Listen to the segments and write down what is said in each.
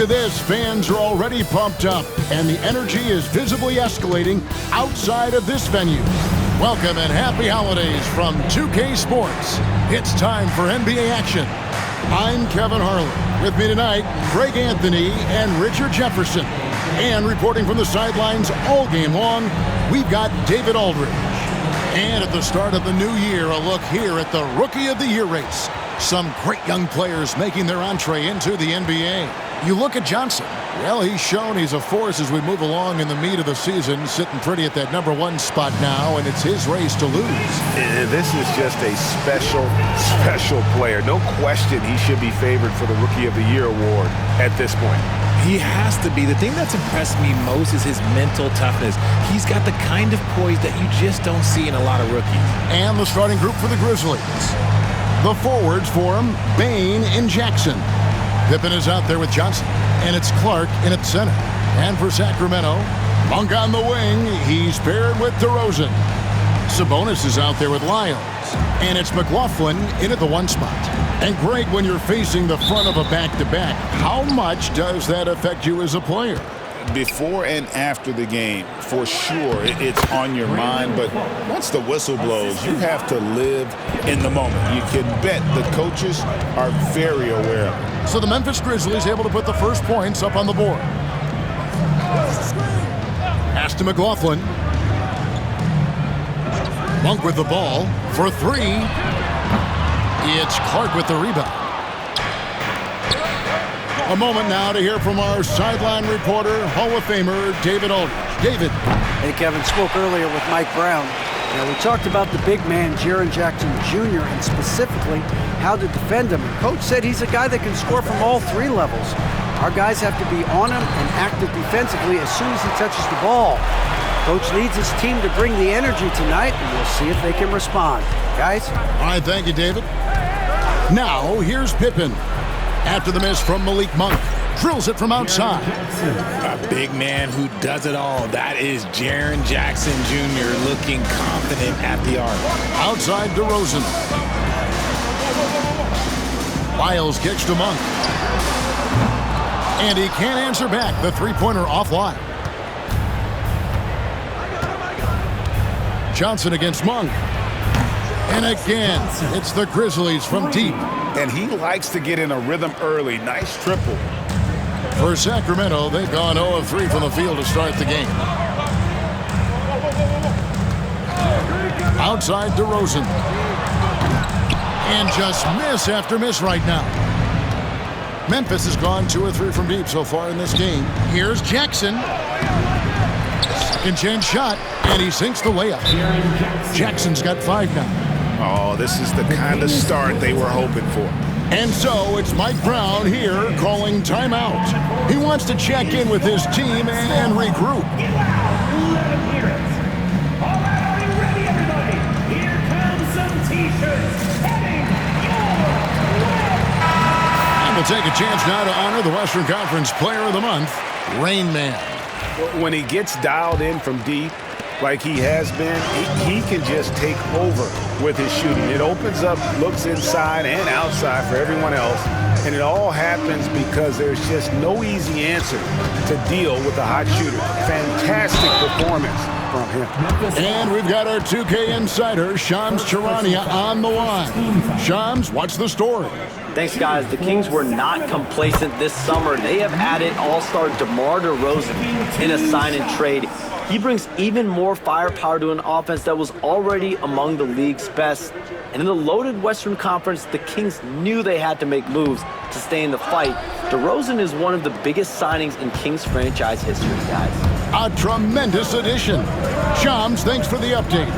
to this, fans are already pumped up, and the energy is visibly escalating outside of this venue. Welcome and happy holidays from 2K Sports. It's time for NBA action. I'm Kevin Harlan. With me tonight, Craig Anthony and Richard Jefferson. And reporting from the sidelines all game long, we've got David Aldridge. And at the start of the new year, a look here at the Rookie of the Year race. Some great young players making their entree into the NBA. You look at Johnson. Well, he's shown he's a force as we move along in the meat of the season, sitting pretty at that #1 spot now, and it's his race to lose. This is just a special player. No question he should be favored for the Rookie of the Year award at this point. He has to be. The thing that's impressed me most is his mental toughness. He's got the kind of poise that you just don't see in a lot of rookies. And the starting group for the Grizzlies. The forwards for him, Bane and Jackson. Pippen is out there with Johnson, and it's Clark in at center. And for Sacramento, Monk on the wing, he's paired with DeRozan. Sabonis is out there with Lyles, and it's McLaughlin in at the 1 spot. And Greg, when you're facing the front of a back-to-back, how much does that affect you as a player? Before and after the game, for sure, it's on your mind. But once the whistle blows, you have to live in the moment. You can bet the coaches are very aware of it. So the Memphis Grizzlies able to put the first points up on the board. Pass to McLaughlin. Monk with the ball for 3. It's Clark with the rebound. A moment now to hear from our sideline reporter, Hall of Famer David Aldridge. David. Hey, Kevin, spoke earlier with Mike Brown. Now, we talked about the big man, Jaren Jackson Jr., and specifically how to defend him. And Coach said he's a guy that can score from all 3 levels. Our guys have to be on him and active defensively as soon as he touches the ball. Coach needs his team to bring the energy tonight, and we'll see if they can respond. Guys? All right, thank you, David. Now, here's Pippen. After the miss from Malik Monk, drills it from outside. A big man who does it all. That is Jaren Jackson Jr. looking confident at the arc. Outside DeRozan. Lyles kicks to Monk. And he can't answer back. The three-pointer offline. Johnson against Monk. And again, it's the Grizzlies from deep. And he likes to get in a rhythm early. Nice triple. For Sacramento, they've gone 0 of 3 from the field to start the game. Outside DeRozan. And just miss after miss right now. Memphis has gone 2 of 3 from deep so far in this game. Here's Jackson. Second chance shot, and he sinks the layup. Jackson's got 5 now. Oh, this is the kind of start they were hoping for. And so it's Mike Brown here calling timeout. He wants to check in with his team and regroup. And we'll take a chance now to honor the Western Conference Player of the Month, Rain Man. When he gets dialed in from deep, like he has been, he can just take over with his shooting. It opens up looks inside and outside for everyone else, and it all happens because there's just no easy answer to deal with a hot shooter. Fantastic performance from him. And we've got our 2K insider, Shams Charania, on the line. Shams, what's the story? Thanks, guys. The Kings were not complacent this summer. They have added all-star DeMar DeRozan in a sign-and-trade. He brings even more firepower to an offense that was already among the league's best. And in the loaded Western Conference, the Kings knew they had to make moves to stay in the fight. DeRozan is one of the biggest signings in Kings franchise history, guys. A tremendous addition. Shams, thanks for the update.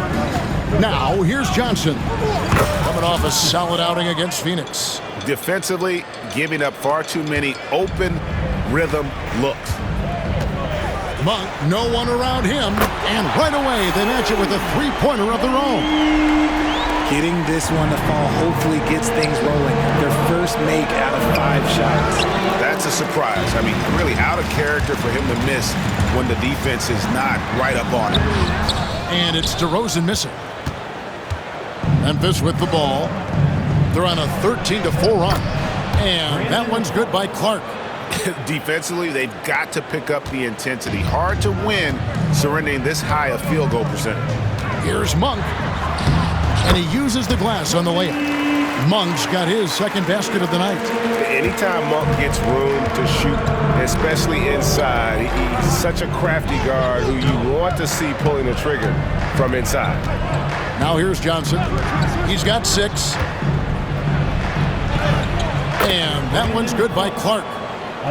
Now, here's Johnson. Coming off a solid outing against Phoenix. Defensively, giving up far too many open rhythm looks. Monk, no one around him, and right away they match it with a three-pointer of their own. Getting this one to fall hopefully gets things rolling. Their first make out of 5 shots. That's a surprise. I mean, really out of character for him to miss when the defense is not right up on him. And it's DeRozan missing. Memphis with the ball. They're on a 13-4 run. And that one's good by Clark. Defensively, they've got to pick up the intensity. Hard to win surrendering this high a field goal percentage. Here's Monk, and he uses the glass on the layup. Monk's got his second basket of the night. Anytime Monk gets room to shoot, especially inside, he's such a crafty guard who you want to see pulling the trigger from inside. Now here's Johnson. He's got 6. And that one's good by Clark.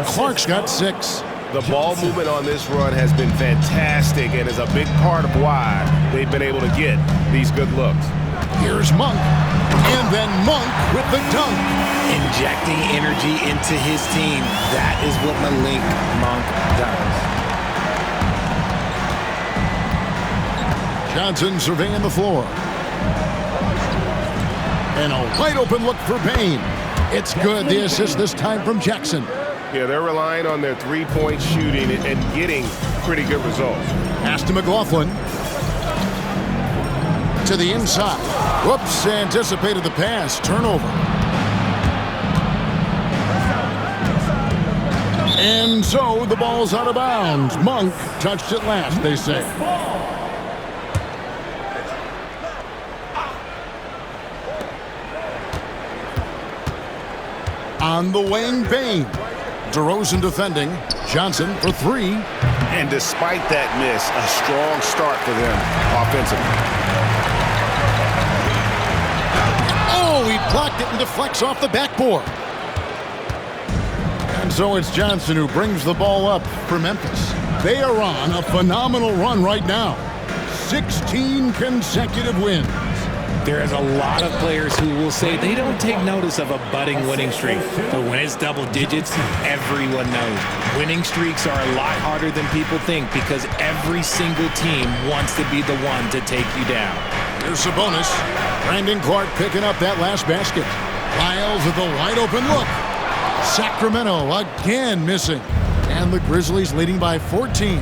Clark's got 6. The ball movement on this run has been fantastic and is a big part of why they've been able to get these good looks. Here's Monk. And then Monk with the dunk. Injecting energy into his team. That is what Malik Monk does. Johnson surveying the floor. And a wide open look for Payne. It's good. The assist this time from Jackson. Yeah, they're relying on their three-point shooting and getting pretty good results. Pass to McLaughlin. To the inside. Whoops, anticipated the pass. Turnover. And so the ball's out of bounds. Monk touched it last, they say. On the wing, Payne. DeRozan defending. Johnson for 3. And despite that miss, a strong start for them offensively. Oh, he blocked it and deflects off the backboard. And so it's Johnson who brings the ball up for Memphis. They are on a phenomenal run right now. 16 consecutive wins. There is a lot of players who will say they don't take notice of a budding winning streak. But when it's double digits, everyone knows. Winning streaks are a lot harder than people think because every single team wants to be the one to take you down. Here's Sabonis. Brandon Clark picking up that last basket. Lyles with a wide open look. Sacramento again missing. And the Grizzlies leading by 14.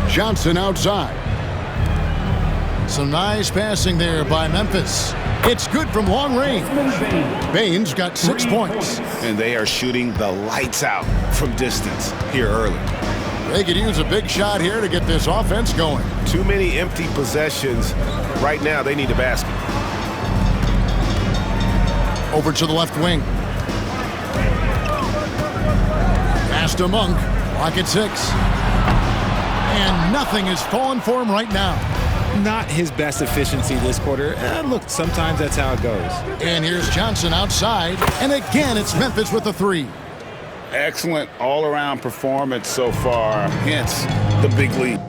Johnson outside. Some nice passing there by Memphis. It's good from long range. Baines got 6 points. And they are shooting the lights out from distance here early. They could use a big shot here to get this offense going. Too many empty possessions. Right now, they need a basket. Over to the left wing. Pass to Monk. Clock at 6. And nothing is falling for him right now. Not his best efficiency this quarter. Look, sometimes that's how it goes. And here's Johnson outside. And again, it's Memphis with the 3. Excellent all-around performance so far, hence the big lead.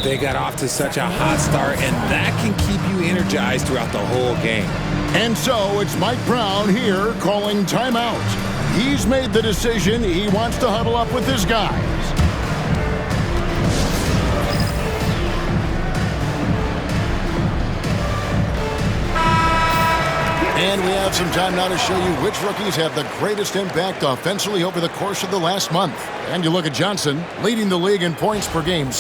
They got off to such a hot start, and that can keep you energized throughout the whole game. And so it's Mike Brown here calling timeout. He's made the decision. He wants to huddle up with his guys. And we have some time now to show you which rookies have the greatest impact offensively over the course of the last month. And you look at Johnson, leading the league in points per game.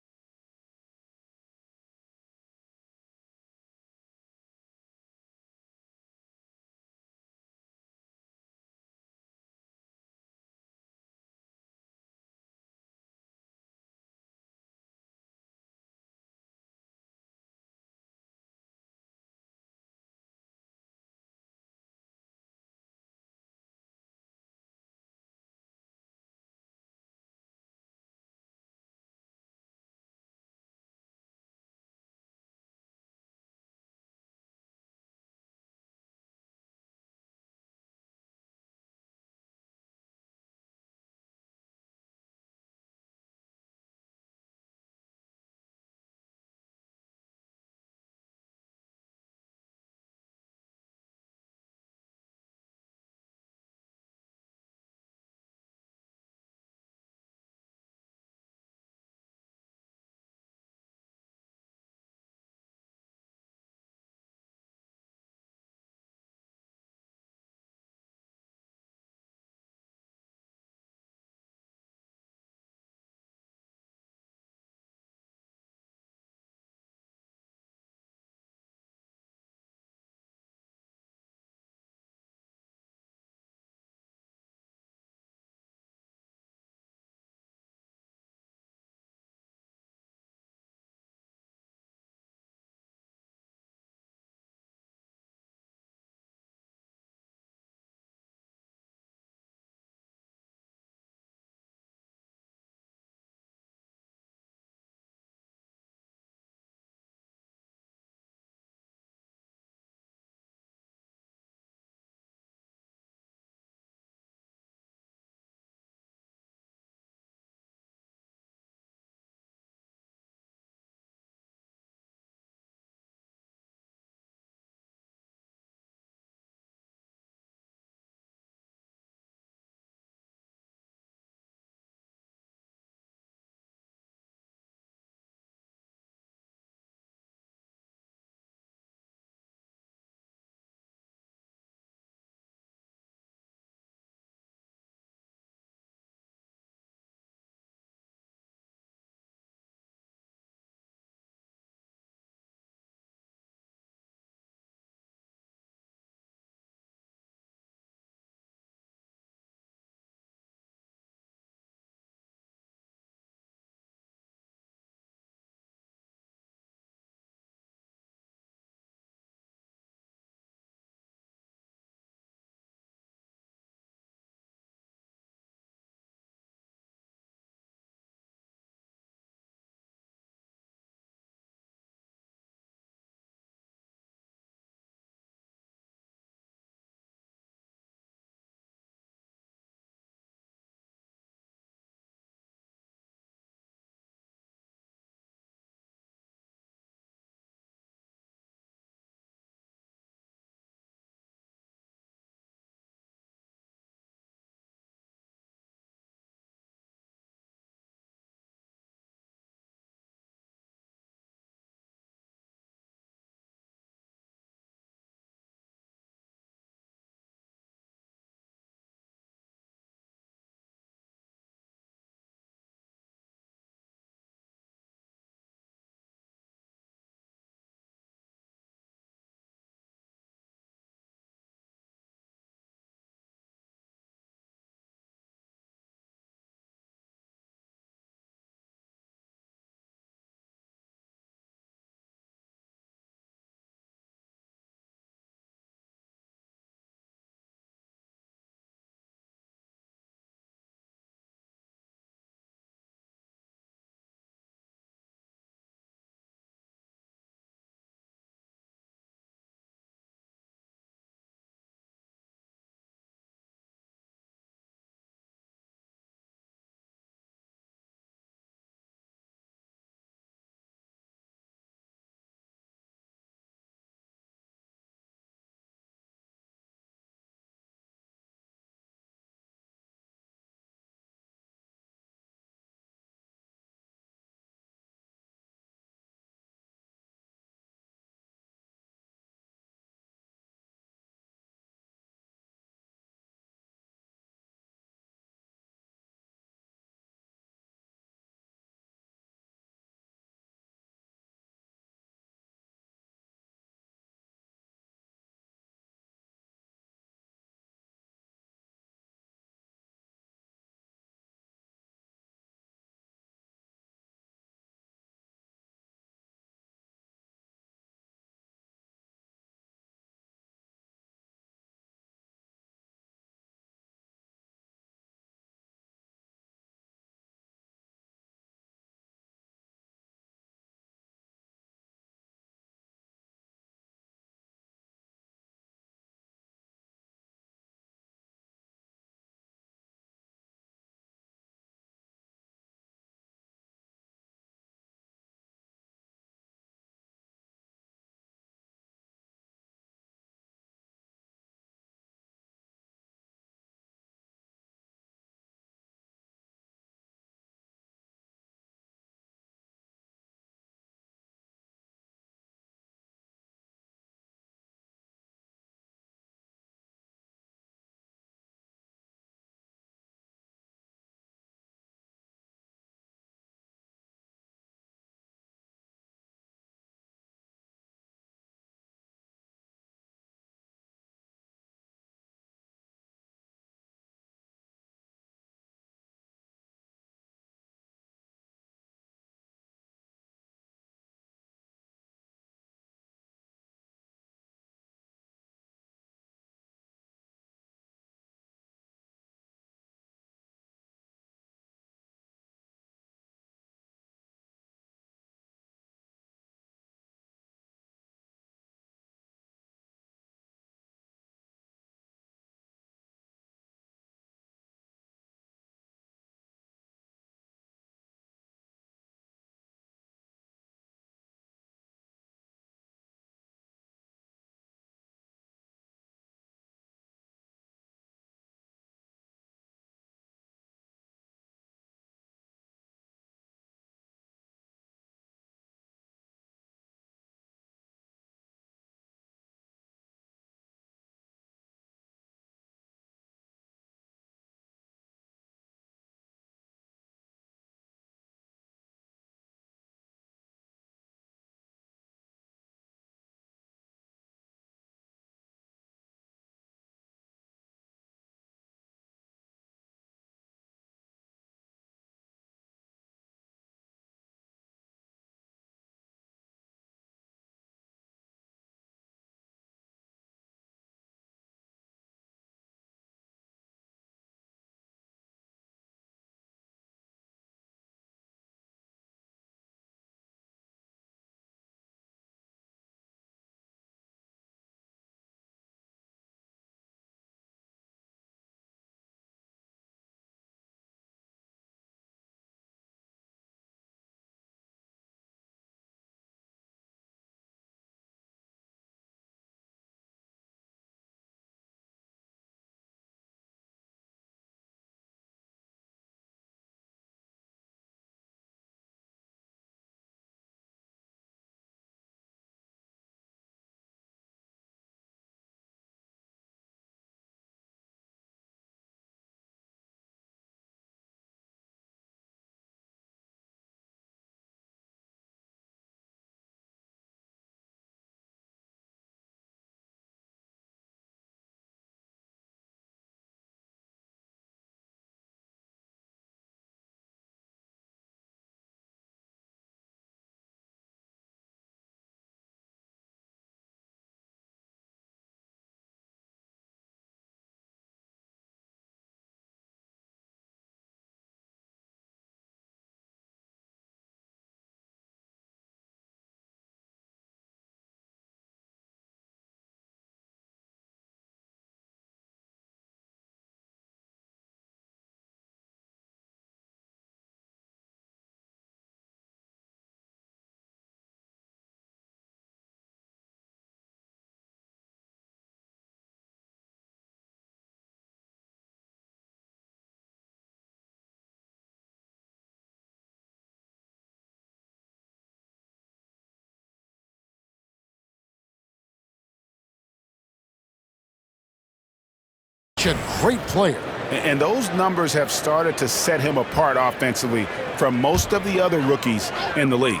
A great player. And those numbers have started to set him apart offensively from most of the other rookies in the league.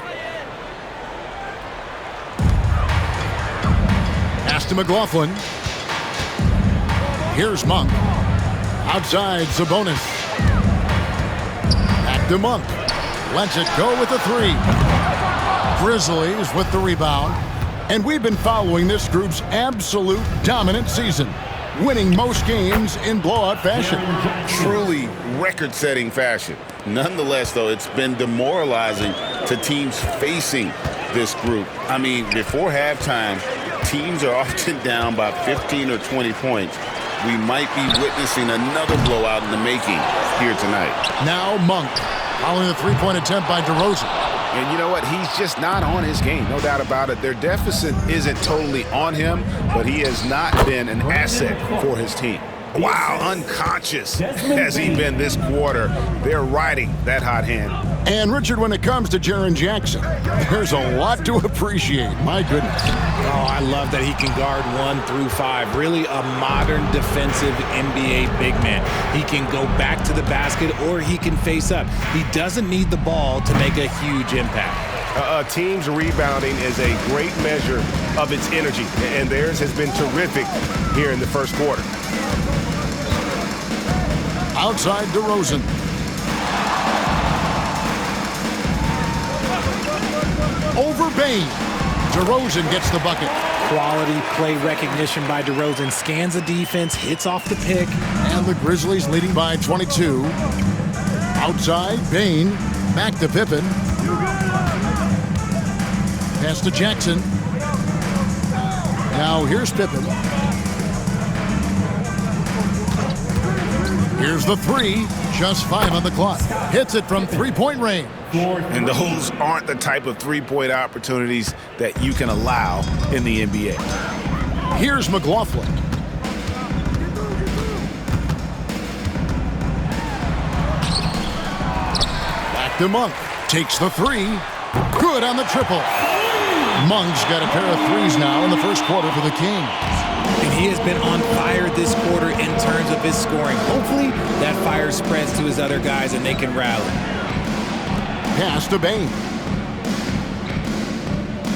Pass to McLaughlin. Here's Monk. Outside, Sabonis. Back to Monk. Lets it go with the three. Grizzlies with the rebound. And we've been following this group's absolute dominant season, winning most games in blowout fashion. Truly record-setting fashion. Nonetheless, though, it's been demoralizing to teams facing this group. I mean, before halftime, teams are often down by 15 or 20 points. We might be witnessing another blowout in the making here tonight. Now Monk, following the three-point attempt by DeRozan. And you know what? He's just not on his game, no doubt about it. Their deficit isn't totally on him, but he has not been an asset for his team. Wow, unconscious has he been this quarter. They're riding that hot hand. And, Richard, when it comes to Jaren Jackson, there's a lot to appreciate. My goodness. Oh, I love that he can guard 1 through 5. Really a modern defensive NBA big man. He can go back to the basket or he can face up. He doesn't need the ball to make a huge impact. A team's rebounding is a great measure of its energy, and theirs has been terrific here in the first quarter. Outside DeRozan. Over Bain. DeRozan gets the bucket. Quality play recognition by DeRozan. Scans the defense, hits off the pick. And the Grizzlies leading by 22. Outside, Bain. Back to Pippen. Pass to Jackson. Now here's Pippen. Here's the three. Just 5 on the clock. Hits it from three-point range. And those aren't the type of three-point opportunities that you can allow in the NBA. Here's McLaughlin. Back to Monk. Takes the three. Good on the triple. Monk's got a pair of threes now in the first quarter for the Kings. And he has been on fire this quarter in terms of his scoring. Hopefully that fire spreads to his other guys and they can rally. Pass to Bain.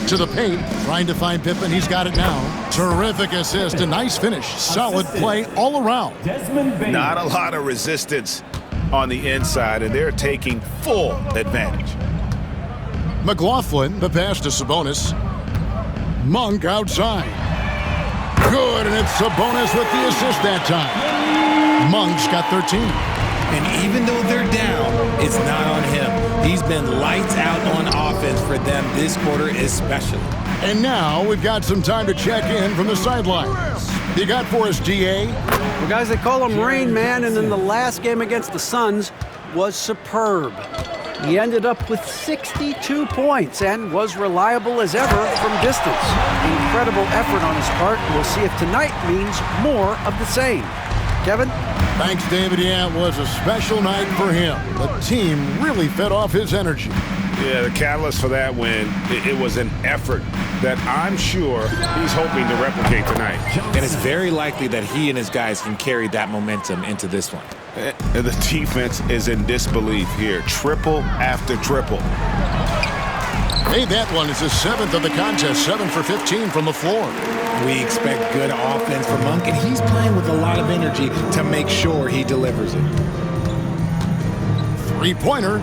To the paint, trying to find Pippen. He's got it now. Terrific assist, a nice finish. Solid play all around. Not a lot of resistance on the inside, and they're taking full advantage. McLaughlin, the pass to Sabonis. Monk outside. Good, and it's Sabonis with the assist that time. Monk's got 13. And even though they're down, it's not on him. He's been lights out on offense for them this quarter especially. And now we've got some time to check in from the sidelines. You got for us, D.A.? Well, guys, they call him Rain Man, and in the last game against the Suns was superb. He ended up with 62 points and was reliable as ever from distance. Incredible effort on his part. We'll see if tonight means more of the same. Kevin? Thanks, David. Yeah, it was a special night for him. The team really fed off his energy. Yeah, the catalyst for that win, it was an effort that I'm sure he's hoping to replicate tonight. And it's very likely that he and his guys can carry that momentum into this one. And the defense is in disbelief here. Triple after triple. Hey, that one is his 7th of the contest, 7 for 15 from the floor. We expect good offense from Monk, and he's playing with a lot of energy to make sure he delivers it. Three-pointer.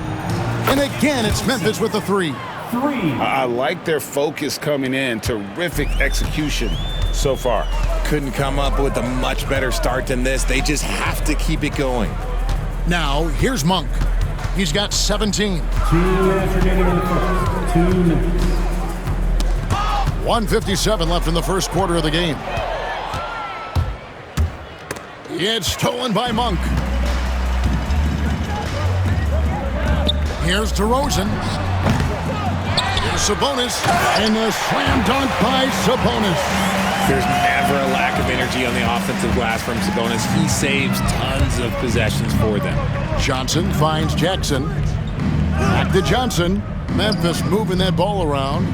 And again, it's Memphis with the three. I like their focus coming in. Terrific execution so far. Couldn't come up with a much better start than this. They just have to keep it going. Now, here's Monk. He's got 17. 2 minutes remaining in the first. 2 minutes. 1:57 left in the first quarter of the game. It's stolen by Monk. Here's DeRozan. Here's Sabonis. And the slam dunk by Sabonis. There's never a lack of energy on the offensive glass from Sabonis. He saves tons of possessions for them. Johnson finds Jackson. Back to Johnson. Memphis moving that ball around.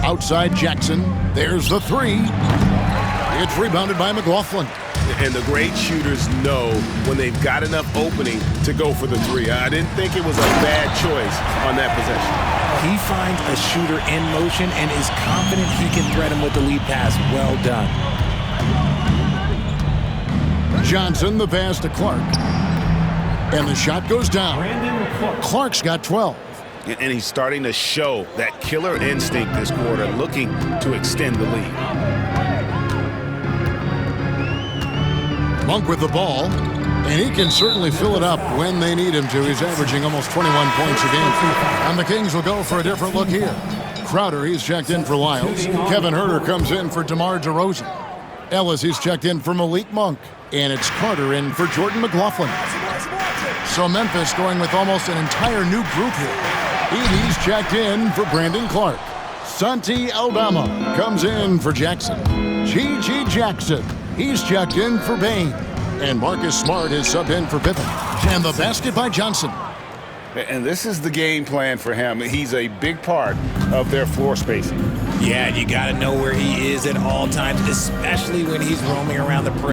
Outside Jackson. There's the three. It's rebounded by McLaughlin. And the great shooters know when they've got enough opening to go for the three. I didn't think it was a bad choice on that possession. He finds a shooter in motion and is confident he can thread him with the lead pass. Well done. Johnson, the pass to Clark. And the shot goes down. Clark's got 12. And he's starting to show that killer instinct this quarter, looking to extend the lead. Monk with the ball, and he can certainly fill it up when they need him to. He's averaging almost 21 points a game. And the Kings will go for a different look here. Crowder, he's checked in for Lyles. Kevin Huerter comes in for DeMar DeRozan. Ellis, he's checked in for Malik Monk. And it's Carter in for Jordan McLaughlin. So Memphis going with almost an entire new group here. Edie's checked in for Brandon Clark. Santi Aldama comes in for Jackson. G.G. Jackson, he's checked in for Bain. And Marcus Smart is subbed in for Pippen. And the basket by Johnson. And this is the game plan for him. He's a big part of their floor spacing. Yeah, you got to know where he is at all times, especially when he's roaming around the perimeter.